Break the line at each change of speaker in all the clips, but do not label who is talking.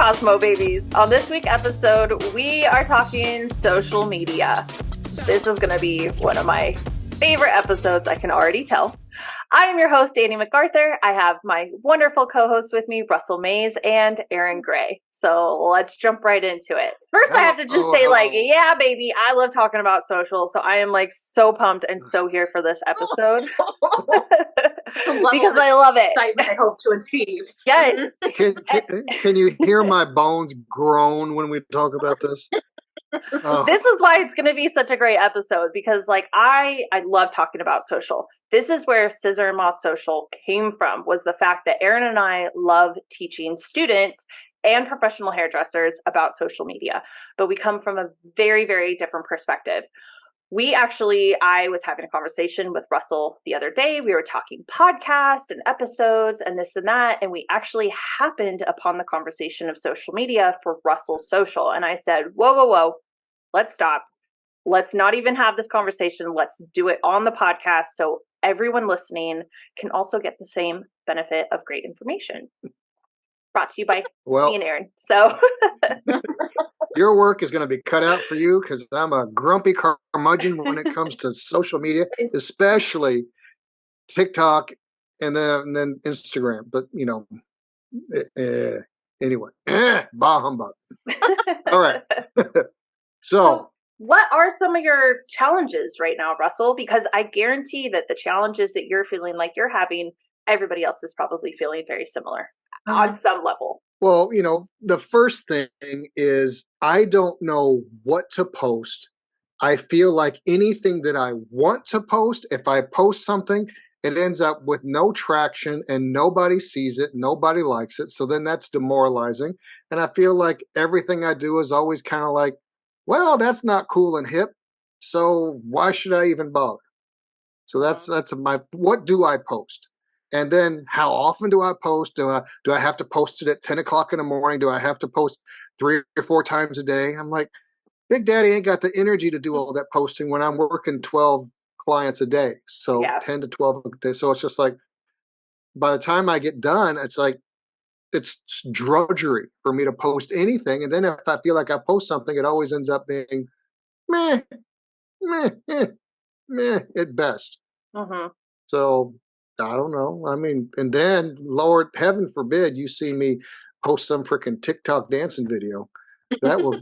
Cosmo babies. On this week's episode, we are talking social media. This is going to be one of my favorite episodes, I can already tell. I am your host, Annie MacArthur. I have my wonderful co-hosts with me, Russell Mays and Aaron Gray. So let's jump right into it. First, I have to just say, yeah, baby, I love talking about social. So I am so pumped and so here for this episode. Because I love it.
Excitement I hope to achieve.
Yes.
Can you hear my bones groan when we talk about this?
Oh. This is why it's going to be such a great episode because I love talking about social. This is where Scissor and Moth Social came from, was the fact that Aaron and I love teaching students and professional hairdressers about social media, but we come from a very, very different perspective. I was having a conversation with Russell the other day. We were talking podcasts and episodes and this and that. And we actually happened upon the conversation of social media for Russell's social. And I said, whoa, let's stop. Let's not even have this conversation. Let's do it on the podcast so everyone listening can also get the same benefit of great information. Brought to you by me and Aaron. So
your work is going to be cut out for you because I'm a grumpy curmudgeon when it comes to social media, especially TikTok and then Instagram. But, anyway, bah humbug. All right. So
what are some of your challenges right now, Russell? Because I guarantee that the challenges that you're feeling like you're having, everybody else is probably feeling very similar on some level.
Well, the first thing is I don't know what to post. I feel like anything that I want to post, if I post something, it ends up with no traction and nobody sees it, nobody likes it. So then that's demoralizing. And I feel like everything I do is always kind of like, well, that's not cool and hip. So why should I even bother? So that's what do I post? And then how often do I post? Do I have to post it at 10 o'clock in the morning? Do I have to post 3 or 4 times a day? I'm like, Big Daddy ain't got the energy to do all that posting when I'm working 12 clients a day. So 10 to 12 a day. So it's just like, by the time I get done, it's like, it's drudgery for me to post anything. And then if I feel like I post something, it always ends up being meh at best.
Mm-hmm.
So I don't know. I mean, and then, Lord, heaven forbid, you see me post some freaking TikTok dancing video. That will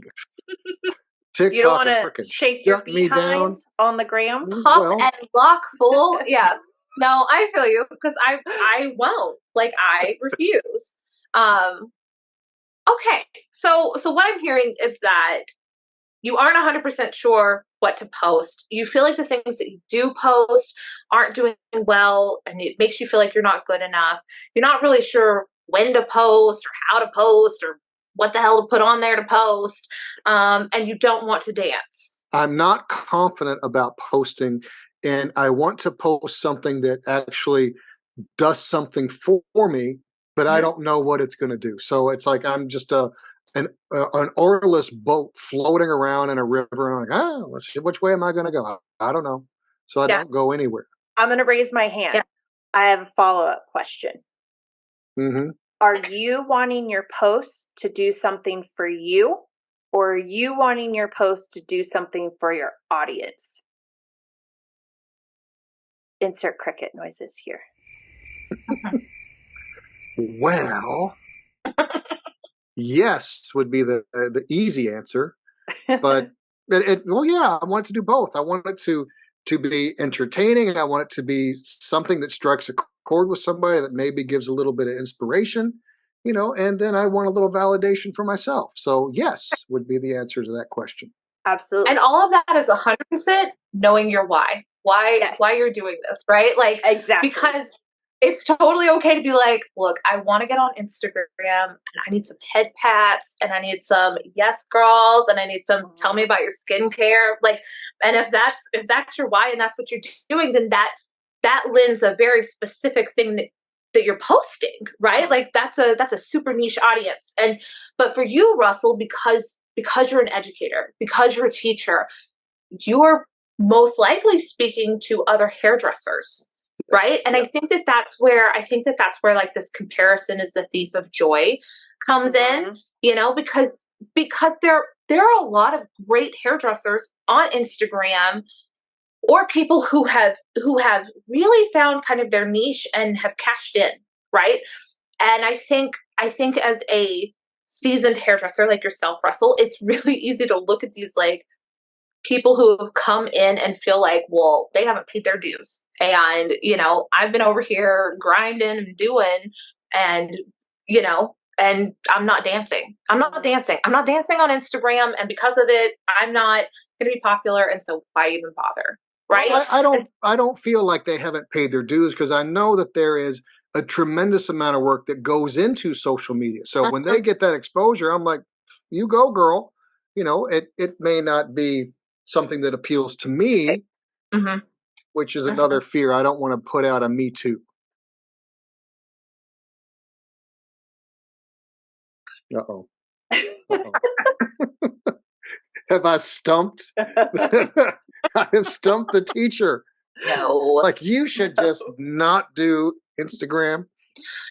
TikTok.
You don't want to shake your behind on the gram,
pop and lock full. Yeah. No, I feel you because I won't. I refuse. Okay. So what I'm hearing is that you aren't 100% sure what to post. You feel like the things that you do post aren't doing well, and it makes you feel like you're not good enough. You're not really sure when to post or how to post or what the hell to put on there to post, and you don't want to dance.
I'm not confident about posting, and I want to post something that actually does something for me, but I don't know what it's going to do. So it's like I'm just an oarless boat floating around in a river, and I'm like, which way am I going to go? I don't know. So I don't go anywhere.
I'm going to raise my hand. Yeah. I have a follow-up question.
Mm-hmm.
Are you wanting your post to do something for you, or are you wanting your post to do something for your audience? Insert cricket noises here.
Well, yes would be the easy answer, but I want it to do both. I want it to be entertaining. I want it to be something that strikes a chord with somebody that maybe gives a little bit of inspiration, and then I want a little validation for myself. So yes would be the answer to that question.
Absolutely.
And all of that is 100% knowing your why you're doing this, right?
Exactly.
Because it's totally okay to be like, look, I want to get on Instagram and I need some head pats and I need some yes girls and I need some tell me about your skincare. And if that's your why and that's what you're doing, then that lends a very specific thing that you're posting, right? That's a super niche audience. But for you, Russell, because you're an educator, because you're a teacher, you're most likely speaking to other hairdressers, right? And I think that's where this comparison is the thief of joy comes in. because there are a lot of great hairdressers on Instagram, or people who have really found kind of their niche and have cashed in, right? And I think as a seasoned hairdresser like yourself, Russell, it's really easy to look at these like people who have come in and feel like, well, they haven't paid their dues. And, I've been over here grinding and doing, and, and I'm not dancing. I'm not dancing. I'm not dancing on Instagram. And because of it, I'm not going to be popular. And so why even bother? Right.
Well, I don't feel like they haven't paid their dues, because I know that there is a tremendous amount of work that goes into social media. So when they get that exposure, I'm like, you go, girl. It may not be something that appeals to me,
mm-hmm.
which is another fear. I don't want to put out a Me Too. Uh-oh. Have I stumped? I have stumped the teacher.
No.
Like, you should just not do Instagram.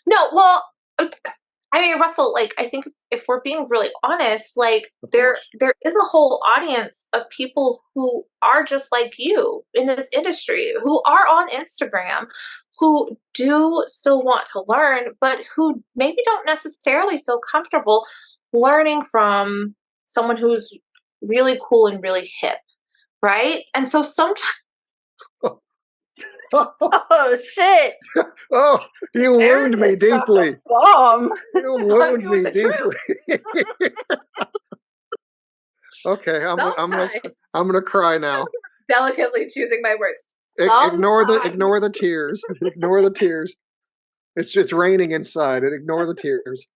No, well, I mean, Russell, like, I think if we're being really honest, like, there is a whole audience of people who are just like you in this industry, who are on Instagram, who do still want to learn, but who maybe don't necessarily feel comfortable learning from someone who's really cool and really hip, right? And so sometimes
Oh shit!
Oh, you wound me deeply.
Bomb.
You wound me deeply. Okay, I'm gonna cry now.
Delicately choosing my words.
Ignore the tears. Ignore the tears. It's raining inside. And ignore the tears.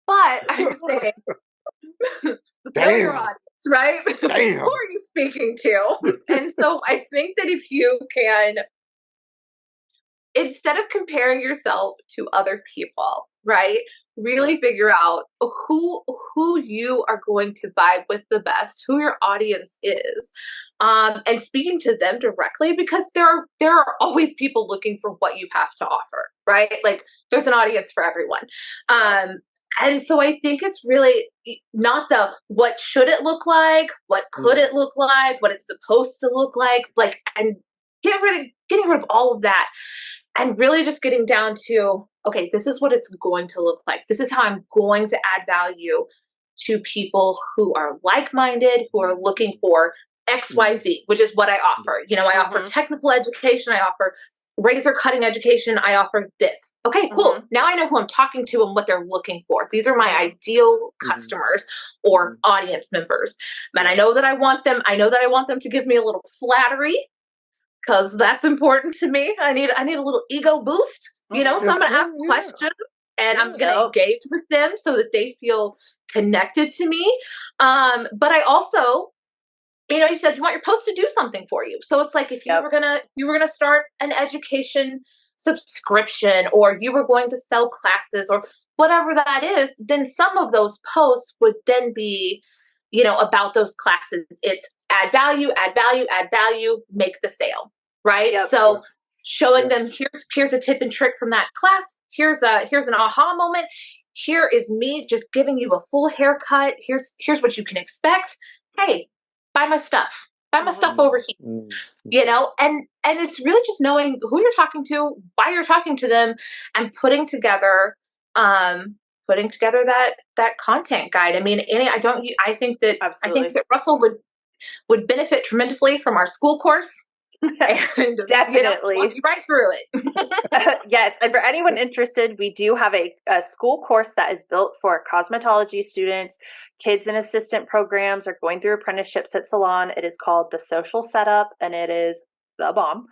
But I'm saying, know your audience, right?
Damn.
Who are you speaking to? And so I think that if you can, instead of comparing yourself to other people, right, really figure out who you are going to vibe with the best, who your audience is, and speaking to them directly, because there are always people looking for what you have to offer, right? Like, there's an audience for everyone. And so I think it's really not the what should it look like, what could it look like, what it's supposed to look like, and getting rid of all of that, and really just getting down to, okay, this is what it's going to look like. This is how I'm going to add value to people who are like-minded, who are looking for XYZ, which is what I offer. I offer technical education. I offer razor cutting education. I offer this. Okay, cool. Now I know who I'm talking to and what they're looking for. These are my ideal customers or audience members. And I know that I want them to give me a little flattery, because that's important to me. I need a little ego boost. So I'm going to ask questions, and I'm going to engage with them so that they feel connected to me. But I also, you said you want your post to do something for you. So it's like, if you were gonna start an education subscription, or you were going to sell classes, or whatever that is, then some of those posts would then be, about those classes. It's add value, make the sale, right?
Yep.
So showing them, here's a tip and trick from that class. Here's an aha moment. Here is me just giving you a full haircut. Here's what you can expect. Hey, buy my stuff over here, and it's really just knowing who you're talking to, why you're talking to them, and putting together that content guide. I mean, Annie, I think that Russell would benefit tremendously from our school course. And
definitely
walk you right through it.
Yes, and for anyone interested, we do have a school course that is built for cosmetology students. Kids in assistant programs are going through apprenticeships at salon. It is called The Social Setup, and it is the bomb.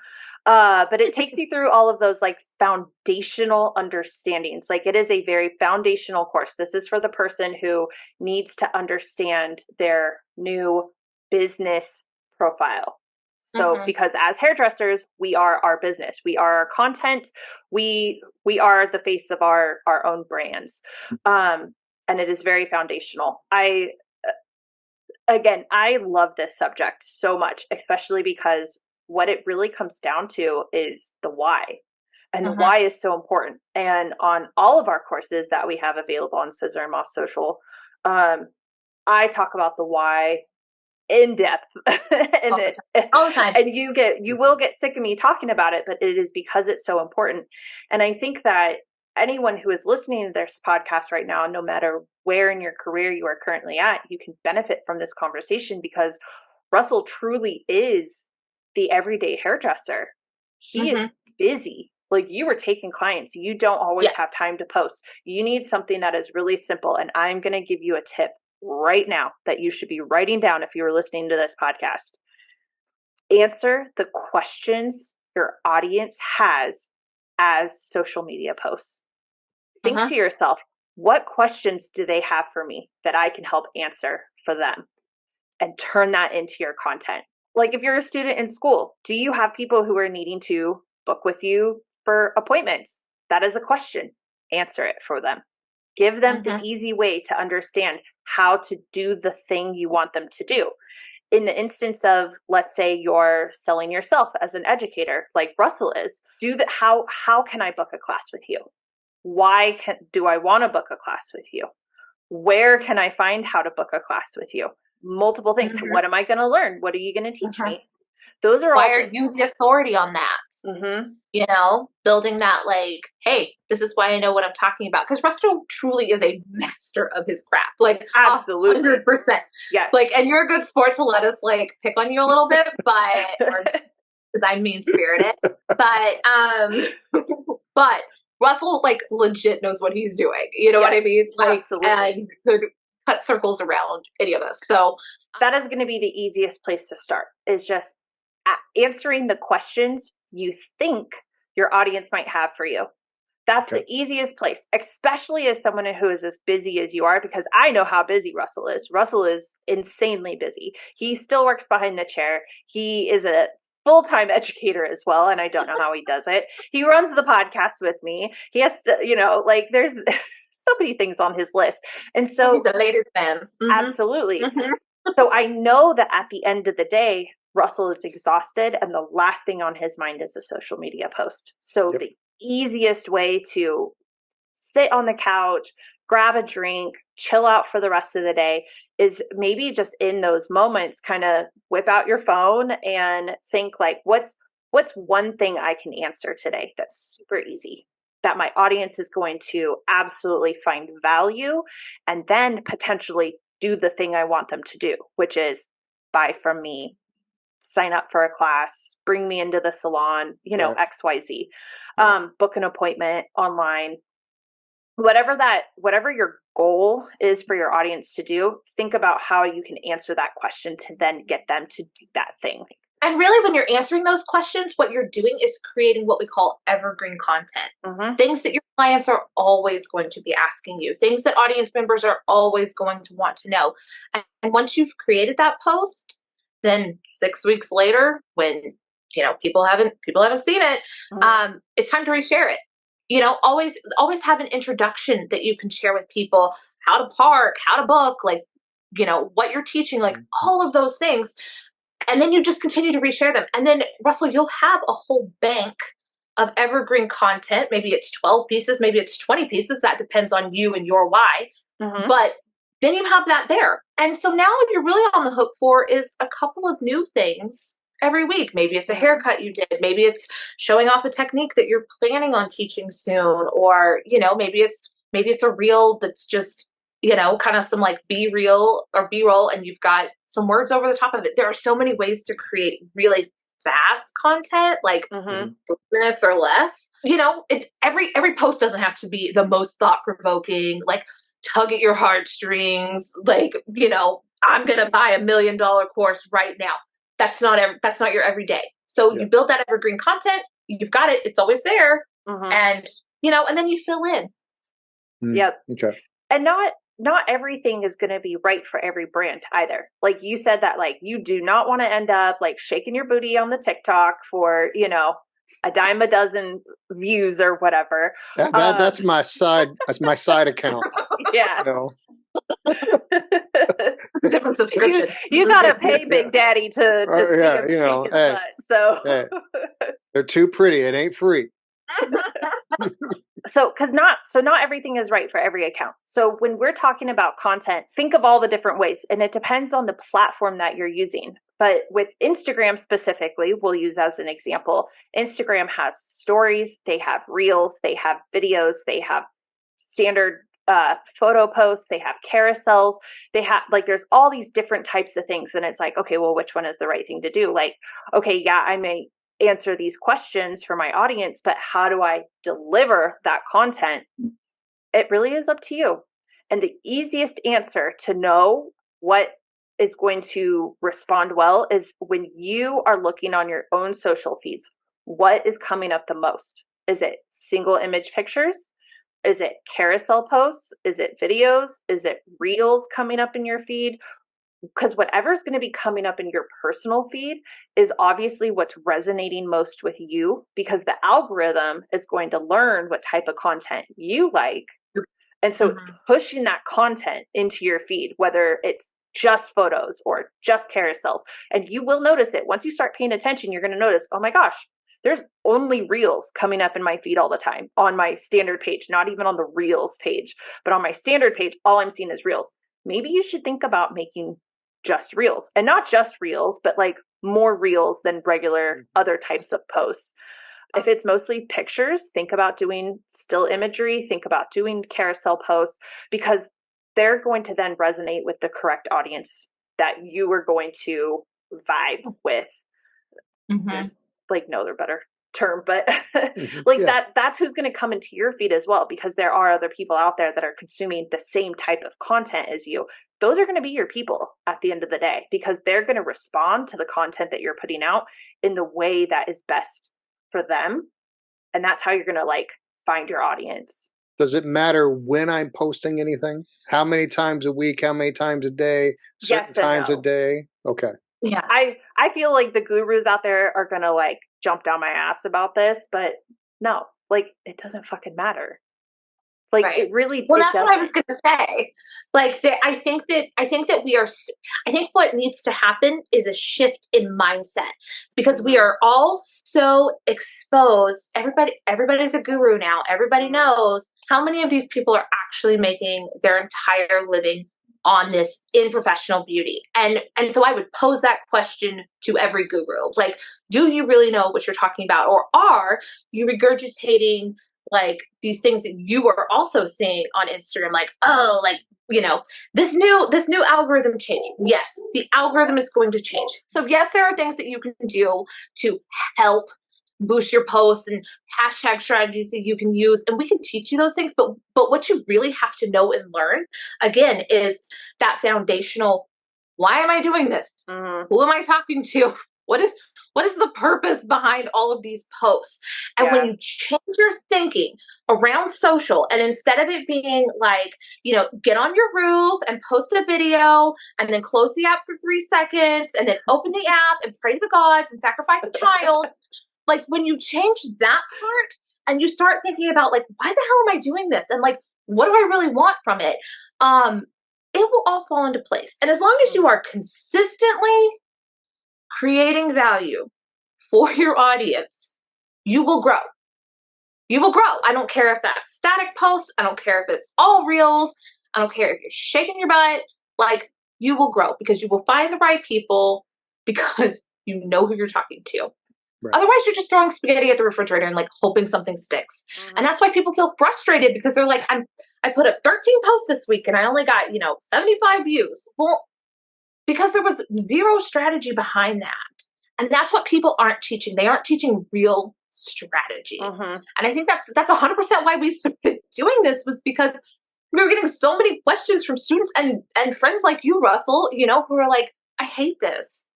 But it takes you through all of those like foundational understandings. Like, it is a very foundational course. This is for the person who needs to understand their new business profile. So because as hairdressers, we are our business. We are our content. We are the face of our own brands. And it is very foundational. I love this subject so much, especially because what it really comes down to is the why. And the why is so important. And on all of our courses that we have available on Scissor and Moth Social, I talk about the why in depth. And
all the time.
And you will get sick of me talking about it, but it is because it's so important. And I think that anyone who is listening to this podcast right now, no matter where in your career you are currently at, you can benefit from this conversation, because Russell truly is the everyday hairdresser. He is busy. Like, you were taking clients. You don't always have time to post. You need something that is really simple. And I'm going to give you a tip right now that you should be writing down if you were listening to this podcast. Answer the questions your audience has as social media posts. Think to yourself, what questions do they have for me that I can help answer for them? And turn that into your content. Like, if you're a student in school, do you have people who are needing to book with you for appointments? That is a question. Answer it for them. Give them the easy way to understand how to do the thing you want them to do. In the instance of, let's say you're selling yourself as an educator, like Russell is, how can I book a class with you? Why do I want to book a class with you? Where can I find how to book a class with you? Multiple things. What am I going to learn? What are you going to teach me? Those are
why are you the authority on that? You know, building that, like, hey, this is why I know what I'm talking about. Because Russell truly is a master of his craft. Like,
absolutely,
100%.
Yes.
Like, and you're a good sport to let us like pick on you a little bit, but because I'm mean spirited. But Russell, like, legit knows what he's doing. You know what I mean? Like,
absolutely.
And could cut circles around any of us. So
that is going to be the easiest place to start, is just answering the questions you think your audience might have for you. That's the easiest place, especially as someone who is as busy as you are, because I know how busy Russell is. Russell is insanely busy. He still works behind the chair. He is a full-time educator as well, and I don't know how he does it. He runs the podcast with me. He has to, like, there's so many things on his list. And so
he's a ladies' man.
Absolutely. So I know that at the end of the day, Russell is exhausted, and the last thing on his mind is a social media post. So the easiest way to sit on the couch, grab a drink, chill out for the rest of the day is maybe just in those moments, kind of whip out your phone and think, like, what's one thing I can answer today that's super easy, that my audience is going to absolutely find value, and then potentially do the thing I want them to do, which is buy from me, sign up for a class, bring me into the salon, XYZ, book an appointment online, whatever your goal is for your audience to do. Think about how you can answer that question to then get them to do that thing.
And really, when you're answering those questions, what you're doing is creating what we call evergreen content. Things that your clients are always going to be asking you, things that audience members are always going to want to know. And once you've created that post, then 6 weeks later, when people haven't seen it, it's time to reshare it. Always have an introduction that you can share with people, how to park, how to book, like, what you're teaching, like all of those things. And then you just continue to reshare them. And then, Russell, you'll have a whole bank of evergreen content. Maybe it's 12 pieces, maybe it's 20 pieces. That depends on you and your why. But then you have that there. And so now what you're really on the hook for is a couple of new things every week. Maybe it's a haircut you did. Maybe it's showing off a technique that you're planning on teaching soon. Or, maybe it's a reel that's just, kind of some like B-reel or B-roll, and you've got some words over the top of it. There are so many ways to create really fast content, like 3 minutes or less. Every post doesn't have to be the most thought-provoking, like tug at your heartstrings, like, I'm going to buy $1 million course right now. That's not your everyday. So you build that evergreen content, you've got it, it's always there. And, and then you fill in.
Yep.
Okay.
And not everything is going to be right for every brand either. Like you said, that like you do not want to end up like shaking your booty on the TikTok for, a dime a dozen views or whatever.
That's my side account.
Yeah.
It's a different subscription.
You got to pay Big Daddy to see him shake his butt. So
they're too pretty. It ain't free.
Not everything is right for every account. So when we're talking about content, think of all the different ways, and it depends on the platform that you're using. But with Instagram specifically, we'll use as an example, Instagram has stories, they have reels, they have videos, they have standard photo posts, they have carousels, they have there's all these different types of things. And it's like, okay, well, which one is the right thing to do? Like, okay, yeah, I may answer these questions for my audience, but how do I deliver that content? It really is up to you. And the easiest answer to know what is going to respond well is when you are looking on your own social feeds. What is coming up the most? Is it single image pictures? Is it carousel posts? Is it videos? Is it reels coming up in your feed? Because whatever's going to be coming up in your personal feed is obviously what's resonating most with you, because the algorithm is going to learn what type of content you like. And so it's pushing that content into your feed, whether it's just photos or just carousels. And you will notice it. Once you start paying attention, you're going to notice, oh my gosh, there's only reels coming up in my feed all the time on my standard page, not even on the reels page, but on my standard page, all I'm seeing is reels. Maybe you should think about making just reels, and not just reels, but like more reels than regular other types of posts. If it's mostly pictures, think about doing still imagery, think about doing carousel posts, because they're going to then resonate with the correct audience that you are going to vibe with. There's no other better term, but that's who's going to come into your feed as well, because there are other people out there that are consuming the same type of content as you. Those are going to be your people at the end of the day, because they're going to respond to the content that you're putting out in the way that is best for them. And that's how you're going to find your audience.
Does it matter when I'm posting anything? How many times a week? How many times a day? Certain times a day? Okay.
Yeah. I feel like the gurus out there are going to jump down my ass about this, but no, it doesn't fucking matter. It really,
well, that's what I was going to say. I think that what needs to happen is a shift in mindset, because we are all so exposed. Everybody's a guru now. Everybody knows. How many of these people are actually making their entire living on this in professional beauty? And so I would pose that question to every guru. Do you really know what you're talking about? Or are you regurgitating these things that you are also seeing on Instagram? This new algorithm change. Yes, the algorithm is going to change. So yes, there are things that you can do to help boost your posts and hashtag strategies that you can use, and we can teach you those things. But what you really have to know and learn, again, is that foundational, why am I doing this? Who am I talking to? What is the purpose behind all of these posts? And when you change your thinking around social, and instead of it being get on your roof and post a video and then close the app for 3 seconds and then open the app and pray to the gods and sacrifice a child, when you change that part and you start thinking about why the hell am I doing this? And what do I really want from it? It will all fall into place. And as long as you are consistently creating value for your audience, you will grow. You will grow. I don't care if that's static posts. I don't care if it's all reels. I don't care if you're shaking your butt. You will grow, because you will find the right people, because you know who you're talking to. Right. Otherwise, you're just throwing spaghetti at the refrigerator and hoping something sticks. And that's why people feel frustrated, because they're I put up 13 posts this week and I only got 75 views. Well, because there was zero strategy behind that. And that's what people aren't teaching. They aren't teaching real strategy. And I think that's 100% why we started doing this, was because we were getting so many questions from students and friends like you, Russell, who are I hate this.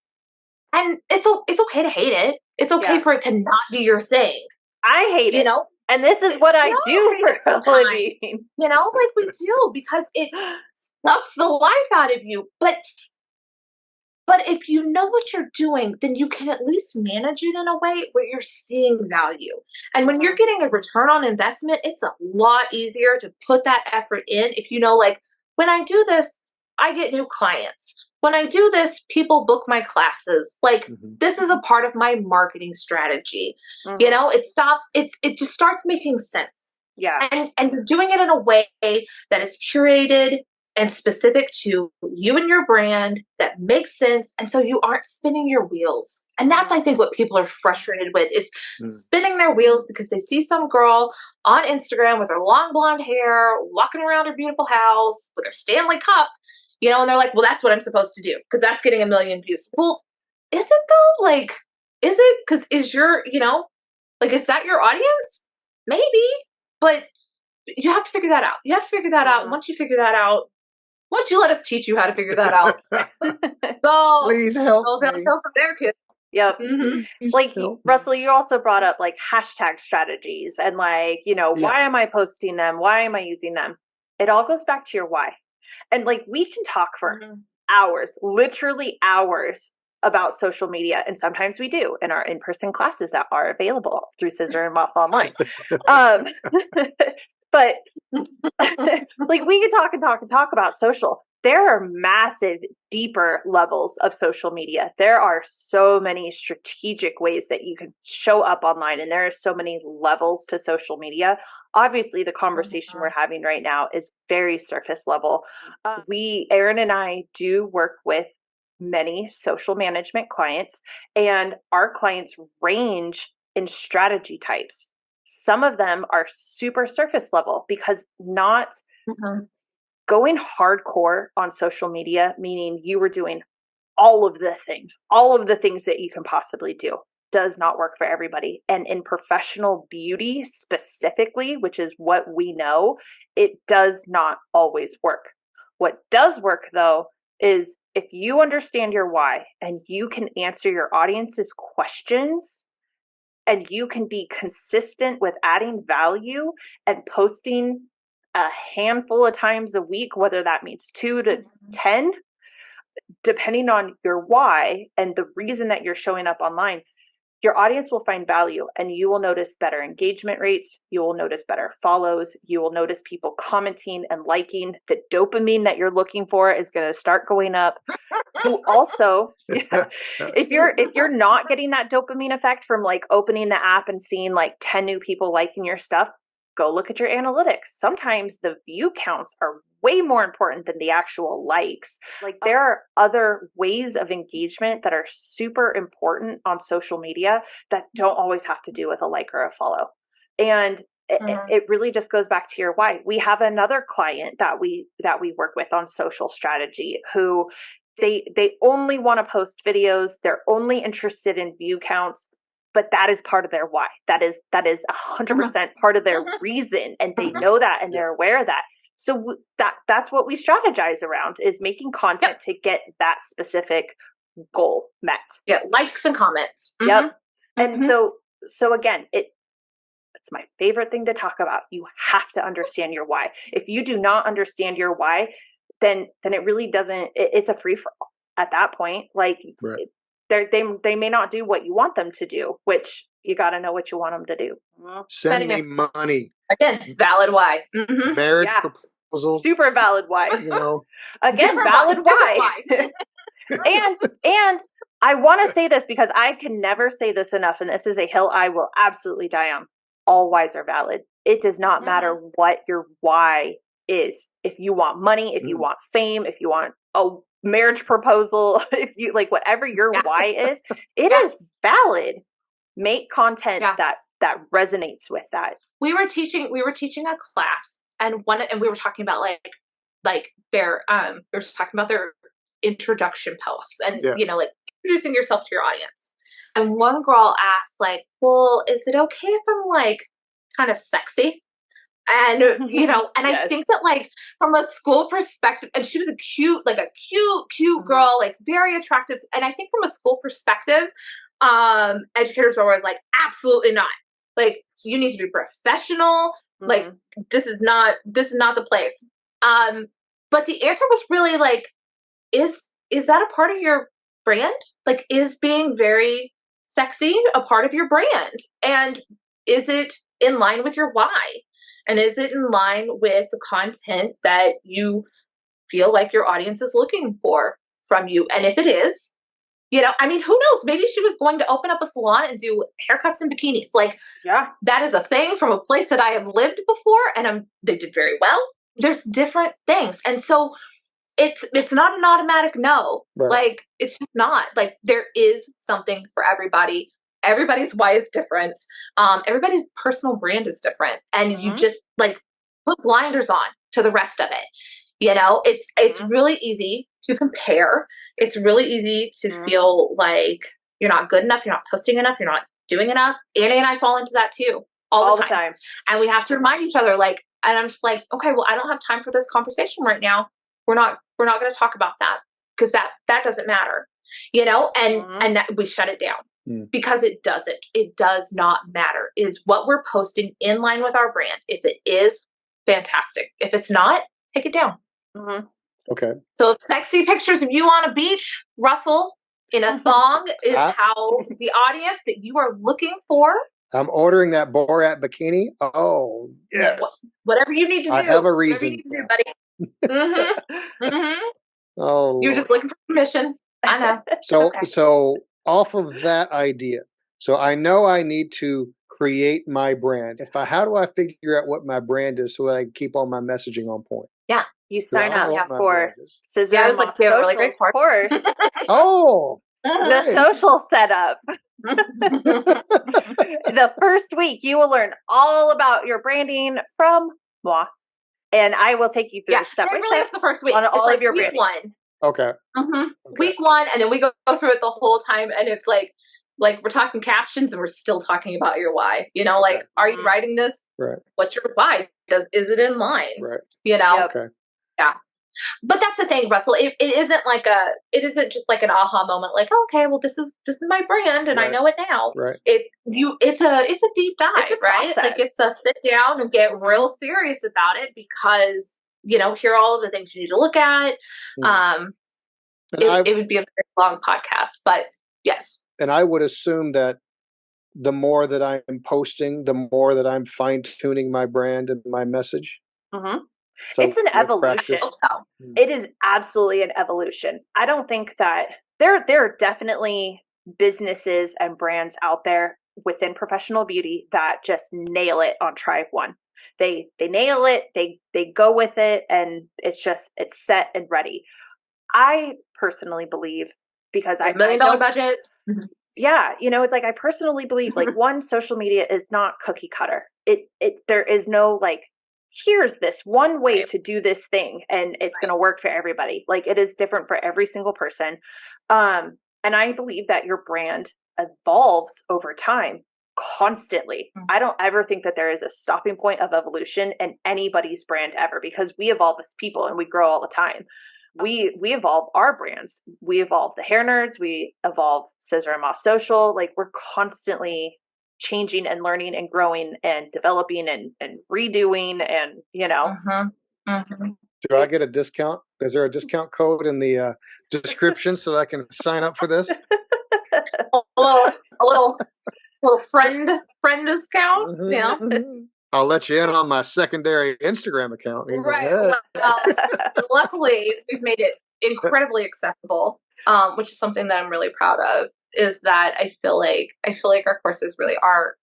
And it's okay to hate it. It's okay for it to not be your thing.
I hate it. And this is what I do for a living.
We do, because it sucks the life out of you. But if you know what you're doing, then you can at least manage it in a way where you're seeing value. And when you're getting a return on investment, it's a lot easier to put that effort in. If when I do this, I get new clients. when I do this, people book my classes. Like, this is a part of my marketing strategy. You know, it just starts making sense.
Yeah.
And you're doing it in a way that is curated and specific to you and your brand that makes sense. And so you aren't spinning your wheels. And that's, I think, what people are frustrated with is spinning their wheels because they see some girl on Instagram with her long blonde hair, walking around her beautiful house with her Stanley Cup, you know, and they're like, well, that's what I'm supposed to do because that's getting 1 million views. Well, is it though? Like, is it? Because is your, you know, like, is that your audience? Maybe, but you have to figure that out. You have to figure that out. Once you figure that out, once you let us teach you how to figure that out, go.
Please help
Go
me.
from there, kids.
Yep.
Please
Like,
help me.
Russell, you also brought up like hashtag strategies and like, you know, why am I posting them? Why am I using them? It all goes back to your why. And like, we can talk for hours, literally hours about social media. And sometimes we do in our in-person classes that are available through Scissor and Moth Online. But like, we can talk and talk and talk about social. There are massive, deeper levels of social media. There are so many strategic ways that you can show up online, and there are so many levels to social media. Obviously, the conversation we're having right now is very surface level. Erin and I do work with many social management clients, and our clients range in strategy types. Some of them are super surface level because not going hardcore on social media, meaning you were doing all of the things that you can possibly do, does not work for everybody. And in professional beauty specifically, which is what we know, it does not always work. What does work though is if you understand your why and you can answer your audience's questions and you can be consistent with adding value and posting a handful of times a week, whether that means 2 to 10, depending on your why and the reason that you're showing up online, your audience will find value and you will notice better engagement rates. You will notice better follows. You will notice people commenting and liking. The dopamine that you're looking for is going to start going up. You also, if you're not getting that dopamine effect from like opening the app and seeing like 10 new people liking your stuff, go look at your analytics. Sometimes the view counts are way more important than the actual likes. Like, there are other ways of engagement that are super important on social media that don't always have to do with a like or a follow. And it really just goes back to your why. We have another client that we work with on social strategy who they only want to post videos. They're only interested in view counts. But that is part of their why. That is 100% part of their reason. And they know that and they're aware of that. So that's what we strategize around, is making content to get that specific goal met.
Get likes and comments.
Yep. And so again, it's my favorite thing to talk about. You have to understand your why. If you do not understand your why, then it really doesn't, it's a free for all at that point. Like, they may not do what you want them to do, which you got to know what you want them to do.
Send me money.
Again, valid why.
Marriage proposal.
Super valid why.
You know.
Again, valid why. and I want to say this because I can never say this enough, and this is a hill I will absolutely die on. All whys are valid. It does not matter what your why is. If you want money, if you want fame, if you want a marriage proposal, if you like whatever your why is, it is valid. Make content that resonates with that.
We were teaching a class, and we were talking about like their we were talking about their introduction posts and you know, like introducing yourself to your audience. And one girl asked, like, well, is it okay if I'm like kind of sexy? And, you know, and I think that, like, from a school perspective, and she was a cute girl, like very attractive. And I think from a school perspective, educators are always like, absolutely not. Like, you need to be professional. Like, this is not the place. But the answer was really like, is that a part of your brand? Like, is being very sexy a part of your brand? And is it in line with your why? And is it in line with the content that you feel like your audience is looking for from you. And if it is, I mean, who knows? Maybe she was going to open up a salon and do haircuts and bikinis. Like,
Yeah,
that is a thing from a place that I have lived before, and they did very well. There's different things. And so it's not an automatic no.
Right.
Like, it's just not. Like, there is something for everybody. Everybody's why is different. Everybody's personal brand is different. And you just like put blinders on to the rest of it. It's really easy to compare. It's really easy to feel like you're not good enough, you're not posting enough, you're not doing enough. Annie and I fall into that too all the time. And we have to remind each other, like, and I'm just like, okay, well, I don't have time for this conversation right now. We're not going to talk about that because that doesn't matter, and that we shut it down because it doesn't. It does not matter. Is what we're posting in line with our brand? If it is, fantastic. If it's not, take it down.
Okay.
So if sexy pictures of you on a beach, Russell, in a thong is how the audience that you are looking for.
I'm ordering that Borat bikini. Oh, yes.
Whatever you need to do.
I have a reason.
Whatever you need to do, buddy.
Oh,
you're just looking for permission. I know.
So off of that idea, so I know I need to create my brand. How do I figure out what my brand is so that I can keep all my messaging on point?
Yeah.
You sign up for Scissor and Moth
really great
course.
Oh,
the social setup. The first week, you will learn all about your branding from moi, and I will take you through step by step.
The first week
on all
like
of your
week
branding.
Okay.
Okay. Week 1, and then we go through it the whole time, and it's like we're talking captions, and we're still talking about your why. Like, are you writing this?
Right.
What's your why? Is it in line?
Right.
Okay. Yeah. But that's the thing, Russell. It isn't just like an aha moment. Like, okay, well, this is my brand, and I know it now.
Right.
It's a deep dive.
It's a process.
Right? Like, it's a sit down and get real serious about it because here are all of the things you need to look at. It would be a very long podcast, but yes.
And I would assume that the more that I'm posting, the more that I'm fine tuning my brand and my message.
So it's an evolution. It is absolutely an evolution. I don't think that there are definitely businesses and brands out there within professional beauty that just nail it on try one. They nail it. They go with it, and it's set and ready. I personally believe, because I
$1 million budget.
Yeah, it's like I personally believe like one, social media is not cookie cutter. There is no like, here's this one way to do this thing and it's going to work for everybody. Like, it is different for every single person. And I believe that your brand evolves over time constantly. I don't ever think that there is a stopping point of evolution in anybody's brand ever, because we evolve as people and we grow all the time. We evolve our brands. We evolve the Hair Nerds. We evolve Scissor and Moth Social. Like, we're constantly changing and learning and growing and developing and redoing and
Do I get a discount? Is there a discount code in the description so that I can sign up for this?
a little friend discount. Yeah.
I'll let you in on my secondary Instagram account.
Right. Well, luckily, we've made it incredibly accessible, which is something that I'm really proud of. Is that I feel like our courses really are.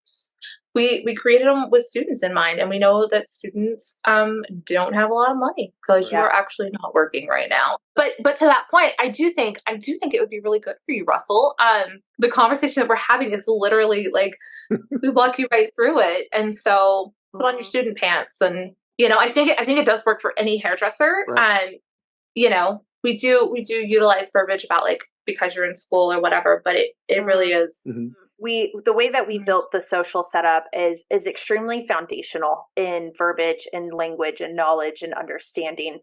We created them with students in mind, and we know that students don't have a lot of money because you are actually not working right now. But to that point, I do think it would be really good for you, Russell. The conversation that we're having is literally like we walk you right through it, and so put on your student pants, and I think it does work for any hairdresser.
Right.
We do utilize verbiage about like because you're in school or whatever, but it really is.
The way that we built the social setup is extremely foundational in verbiage and language and knowledge and understanding.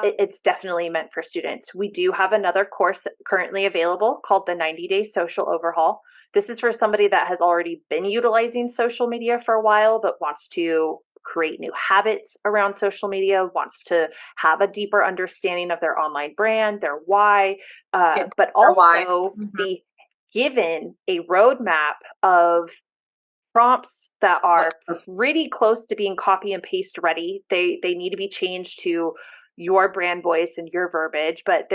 It's definitely meant for students. We do have another course currently available called the 90-Day Social Overhaul. This is for somebody that has already been utilizing social media for a while, but wants to create new habits around social media, wants to have a deeper understanding of their online brand, their why, but also be given a roadmap of prompts that are pretty close to being copy and paste ready. They need to be changed to your brand voice and your verbiage, but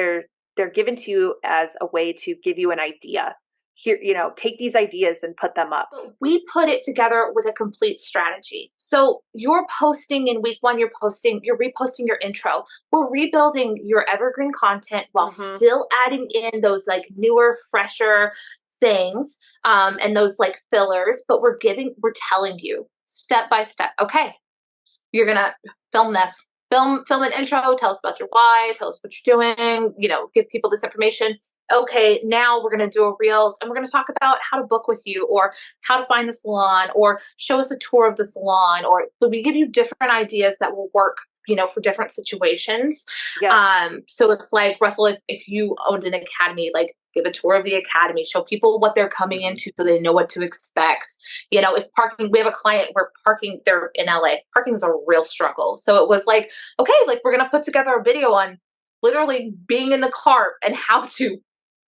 they're given to you as a way to give you an idea. Here, take these ideas and put them up.
We put it together with a complete strategy. So you're posting in week 1, you're reposting your intro. We're rebuilding your evergreen content while still adding in those like newer, fresher things, and those like fillers, but we're telling you step by step, okay, you're going to film this. Film an intro, tell us about your why, tell us what you're doing, give people this information. Okay, now we're going to do a reels and we're going to talk about how to book with you or how to find the salon or show us a tour of the salon, or we give you different ideas that will work, for different situations.
Yeah.
So it's like, Russell, if you owned an academy, like give a tour of the academy, show people what they're coming into so they know what to expect. If parking, we have a client where they're in LA, parking is a real struggle. So it was like, okay, like we're going to put together a video on literally being in the car and how to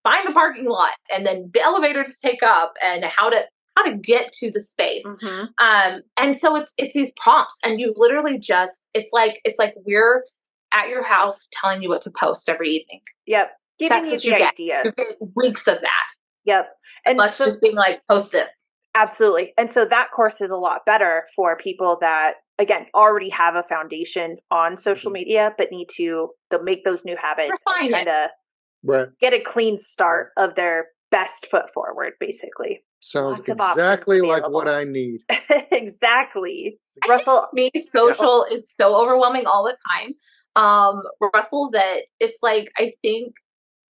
find the parking lot and then the elevator to take up and how to get to the space. And so it's these prompts, and you literally it's like we're at your house telling you what to post every evening.
Yep. Giving you the ideas.
You get weeks of that.
Yep. And
us just being like, post this.
Absolutely. And so that course is a lot better for people that, again, already have a foundation on social media, but need to make those new habits and kind of get a clean start of their best foot forward, basically.
Sounds exactly like what I need.
Exactly.
Russell, social is so overwhelming all the time. Russell, that it's like, I think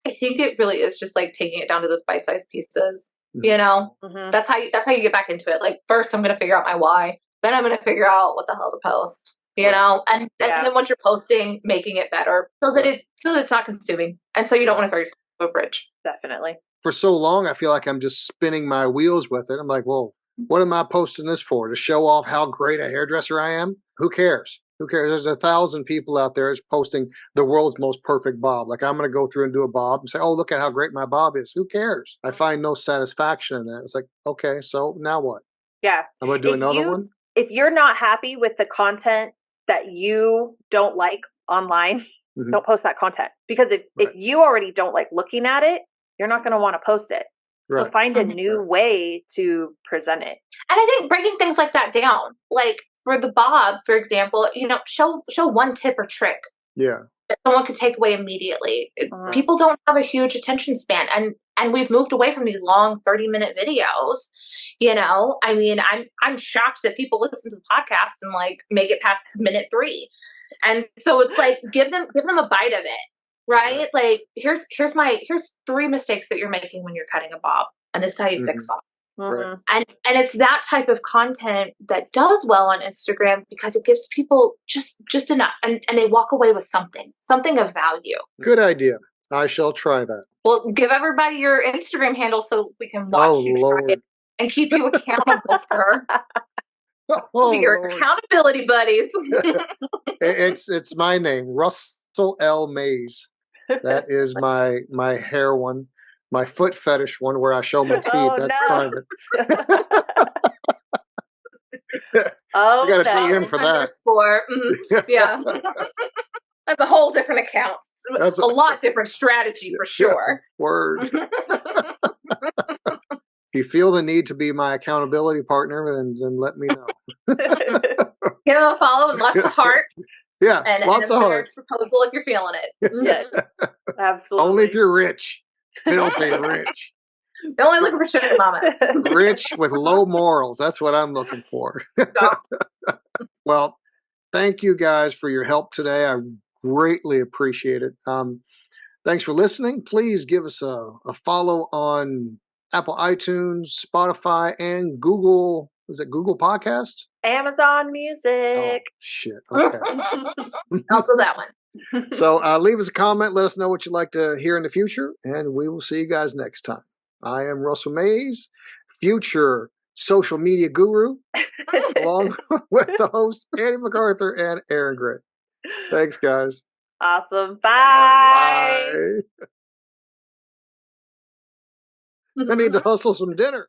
it really is just like taking it down to those bite-sized pieces. That's how you get back into it. Like, first I'm going to figure out my why, then I'm going to figure out what the hell to post, and then once you're posting, making it better so that it's not consuming. And so you don't want to throw yourself over a bridge.
Definitely.
For so long, I feel like I'm just spinning my wheels with it. I'm like, well, what am I posting this for? To show off how great a hairdresser I am? Who cares? Who cares? There's 1,000 people out there posting the world's most perfect bob. Like, I'm going to go through and do a bob and say, oh, look at how great my bob is. Who cares? I find no satisfaction in that. It's like, okay, so now what?
Yeah.
I'm going to do another one?
If you're not happy with the content that you don't like online, don't post that content. Because if you already don't like looking at it, you're not going to want to post it. So find a new way to present it.
And I think breaking things like that down, like for the bob, for example, show one tip or trick.
Yeah.
That someone could take away immediately. People don't have a huge attention span, and we've moved away from these long 30-minute videos. I mean, I'm shocked that people listen to the podcast and like make it past minute 3. And so it's like, give them a bite of it. Right? Like, here's 3 mistakes that you're making when you're cutting a bob, and this is how you fix them. And it's that type of content that does well on Instagram because it gives people just enough, and they walk away with something of value.
Good idea. I shall try that.
Well, give everybody your Instagram handle so we can watch you try it and keep you accountable, sir. We'll be your accountability buddies.
It's my name, Russell L. Mays. That is my hair one. My foot fetish one where I show my feet. That's private.
Oh,
I got to DM for that.
Yeah. That's a whole different account. That's a lot different strategy for sure.
Word. If you feel the need to be my accountability partner, then let me know.
Give them a follow and lots of hearts.
Yeah,
and
lots of hearts.
Proposal if you're feeling it.
Yes, absolutely.
Only if you're rich. Filthy rich.
They're only looking for sugar mamas.
Rich with low morals. That's what I'm looking for. Well, thank you guys for your help today. I greatly appreciate it. Thanks for listening. Please give us a follow on Apple iTunes, Spotify, and Google. Was it Google Podcasts?
Amazon Music.
Oh, shit. Okay.
Also that one.
So leave us a comment. Let us know what you'd like to hear in the future, and we will see you guys next time. I am Russell Mays, future social media guru, along with the host, Annie MacArthur and Aaron Gray. Thanks, guys.
Awesome. Bye.
Bye. I need to hustle some dinner.